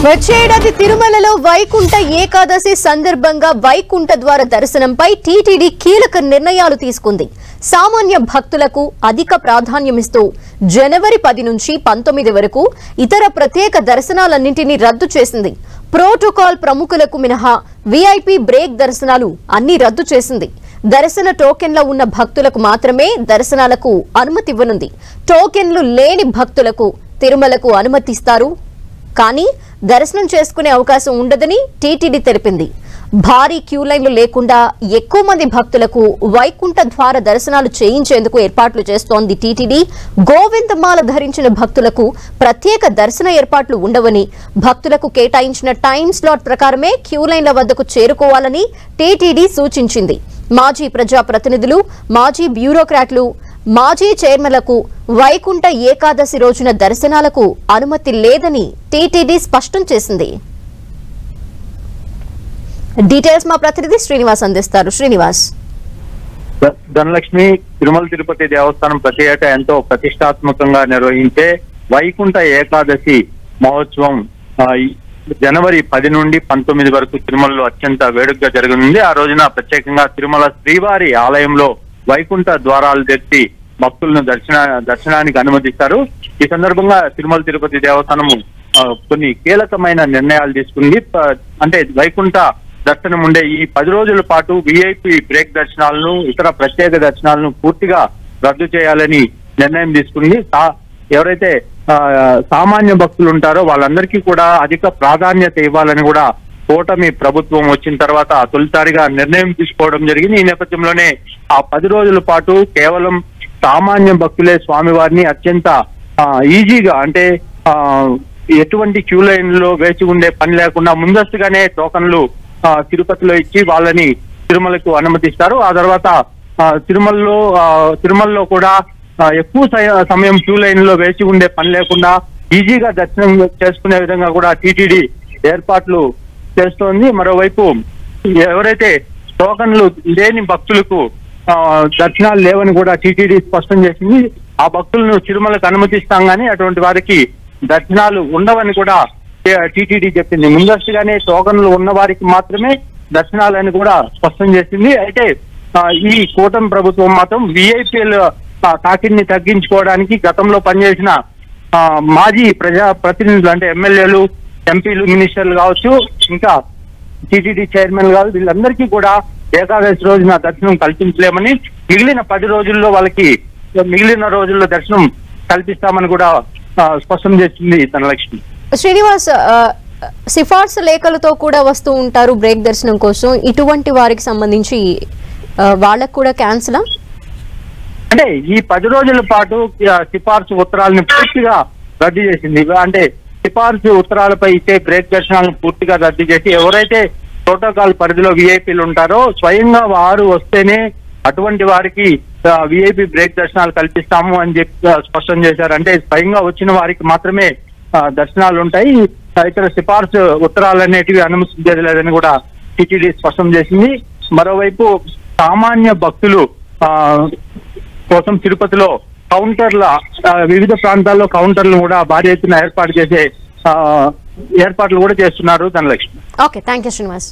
వచ్చే ఏడాది తిరుమలలో వైకుంఠ ఏకాదశి సందర్భంగా వైకుంఠ ద్వార దర్శనంపై టీటీడీ కీలక నిర్ణయాలు తీసుకుంది. సామాన్య భక్తులకు అధిక ప్రాధాన్యమిస్తూ జనవరి 10 నుంచి 19 వరకు ఇతర ప్రత్యేక దర్శనాలన్నింటినీ రద్దు చేసింది. ప్రోటోకాల్ ప్రముఖులకు మినహా వీఐపీ బ్రేక్ దర్శనాలు అన్ని రద్దు చేసింది. దర్శన టోకెన్ల ఉన్న భక్తులకు మాత్రమే దర్శనాలకు అనుమతి ఇవ్వనుంది. టోకెన్లు లేని భక్తులకు తిరుమలకు అనుమతిస్తారు, కానీ దర్శనం చేసుకునే అవకాశం ఉండదని టీటీడీ తెలిపింది. భారీ క్యూ లైన్లు లేకుండా ఎక్కువ మంది భక్తులకు వైకుంఠ ద్వార దర్శనాలు చేయించేందుకు ఏర్పాట్లు చేస్తోంది టీటీడీ. గోవిందమాల ధరించిన భక్తులకు ప్రత్యేక దర్శన ఏర్పాట్లు ఉండవని, భక్తులకు కేటాయించిన టైం స్లాట్ ప్రకారమే క్యూ లైన్ల వద్దకు చేరుకోవాలని టీటీడీ సూచించింది. మాజీ ప్రజాప్రతినిధులు, మాజీ బ్యూరోక్రాట్లు, మాజీ చైర్మన్లకు వైకుంఠ ఏకాదశి రోజున దర్శనాలకు అనుమతి లేదని టీటీడీ స్పష్టం చేసింది. డీటెయిల్స్ మా ప్రతినిధి శ్రీనివాస్ అందిస్తారు. శ్రీనివాస్. ధనలక్ష్మి, తిరుమల తిరుపతి దేవస్థానం ప్రతి ఏటా ఎంతో ప్రతిష్టాత్మకంగా నిర్వహించే వైకుంఠ ఏకాదశి మహోత్సవం జనవరి 10 నుండి 19 వరకు తిరుమలలో అత్యంత వేడుకగా జరగనుంది. ఆ రోజున ప్రత్యేకంగా తిరుమల శ్రీవారి ఆలయంలో వైకుంఠ ద్వారాలు తెరిచి భక్తులను దర్శనానికి అనుమతిస్తారు. ఈ సందర్భంగా తిరుమల తిరుపతి దేవస్థానము కొన్ని కీలకమైన నిర్ణయాలు తీసుకుంది. అంటే వైకుంఠ దర్శనం ఉండే ఈ 10 రోజుల పాటు విఐపి బ్రేక్ దర్శనాలను, ఇతర ప్రత్యేక దర్శనాలను పూర్తిగా రద్దు చేయాలని నిర్ణయం తీసుకుంది. ఎవరైతే సామాన్య భక్తులు ఉంటారో వాళ్ళందరికీ కూడా అధిక ప్రాధాన్యత ఇవ్వాలని కూడా కూటమి ప్రభుత్వం వచ్చిన తర్వాత తొలిసారిగా నిర్ణయం తీసుకోవడం జరిగింది. ఈ నేపథ్యంలోనే ఆ 10 రోజుల పాటు కేవలం సామాన్య భక్తులే స్వామివారిని అత్యంత ఈజీగా, అంటే ఎటువంటి క్యూ లైన్ లో వేచి ఉండే పని లేకుండా ముందస్తుగానే టోకన్లు తిరుపతిలో ఇచ్చి వాళ్ళని తిరుమలకు అనుమతిస్తారు. ఆ తర్వాత తిరుమలలో కూడా ఎక్కువ సమయం క్యూ లైన్ లో వేచి ఉండే పని లేకుండా ఈజీగా దర్శనం చేసుకునే విధంగా కూడా టీటీడీ ఏర్పాట్లు చేస్తోంది. మరోవైపు ఎవరైతే టోకన్లు లేని భక్తులకు దర్శనాలు లేవని కూడా టీటీడీ స్పష్టం చేసింది. ఆ భక్తులను తిరుమలకు అనుమతిస్తాం కానీ అటువంటి వారికి దర్శనాలు ఉండవని కూడా టీటీడీ చెప్పింది. ముందస్తుగానే టోకన్లు ఉన్న వారికి మాత్రమే దర్శనాలని కూడా స్పష్టం చేసింది. అయితే ఈ కూటమి ప్రభుత్వం మాత్రం విఐపీల తాకిడిని తగ్గించుకోవడానికి గతంలో పనిచేసిన మాజీ ప్రజాప్రతినిధులు, అంటే ఎమ్మెల్యేలు, ఎంపీలు, మినిస్టర్లు కావచ్చు, ఇంకా టీటీడీ చైర్మన్ కావచ్చు, వీళ్ళందరికీ కూడా ఏకాదశి రోజున దర్శనం కల్పించలేమని, మిగిలిన 10 రోజుల్లో వాళ్ళకి మిగిలిన రోజుల్లో దర్శనం కల్పిస్తామని కూడా స్పష్టం చేసింది ధనలక్ష్మి. శ్రీనివాస్, సిఫార్సు లేఖలతో కూడా వస్తూ ఉంటారు బ్రేక్ దర్శనం కోసం. ఇటువంటి వారికి సంబంధించి వాళ్ళకు కూడా క్యాన్సిలా? అంటే ఈ 10 రోజుల పాటు సిఫార్సు ఉత్తరాలను పూర్తిగా రద్దు చేసింది. అంటే సిఫార్సు ఉత్తరాలపై ఇచ్చే బ్రేక్ దర్శనాలను పూర్తిగా రద్దు చేసి ఎవరైతే ప్రోటోకాల్ పరిధిలో విఐపీలు ఉంటారో స్వయంగా వారు వస్తేనే అటువంటి వారికి విఐపీ బ్రేక్ దర్శనాలు కల్పిస్తాము అని చెప్పి స్పష్టం చేశారు. అంటే స్వయంగా వచ్చిన వారికి మాత్రమే దర్శనాలు ఉంటాయి. ఇతర సిఫార్సు ఉత్తరాలు అనేటివి అనుమతించలేదని కూడా టీటీడీ స్పష్టం చేసింది. మరోవైపు సామాన్య భక్తులు కోసం తిరుపతిలో కౌంటర్ల, వివిధ ప్రాంతాల్లో కౌంటర్లు కూడా భారీ ఎత్తున ఏర్పాట్లు కూడా చేస్తున్నారు Dhanalakshmi. Okay, thank you Srinivas.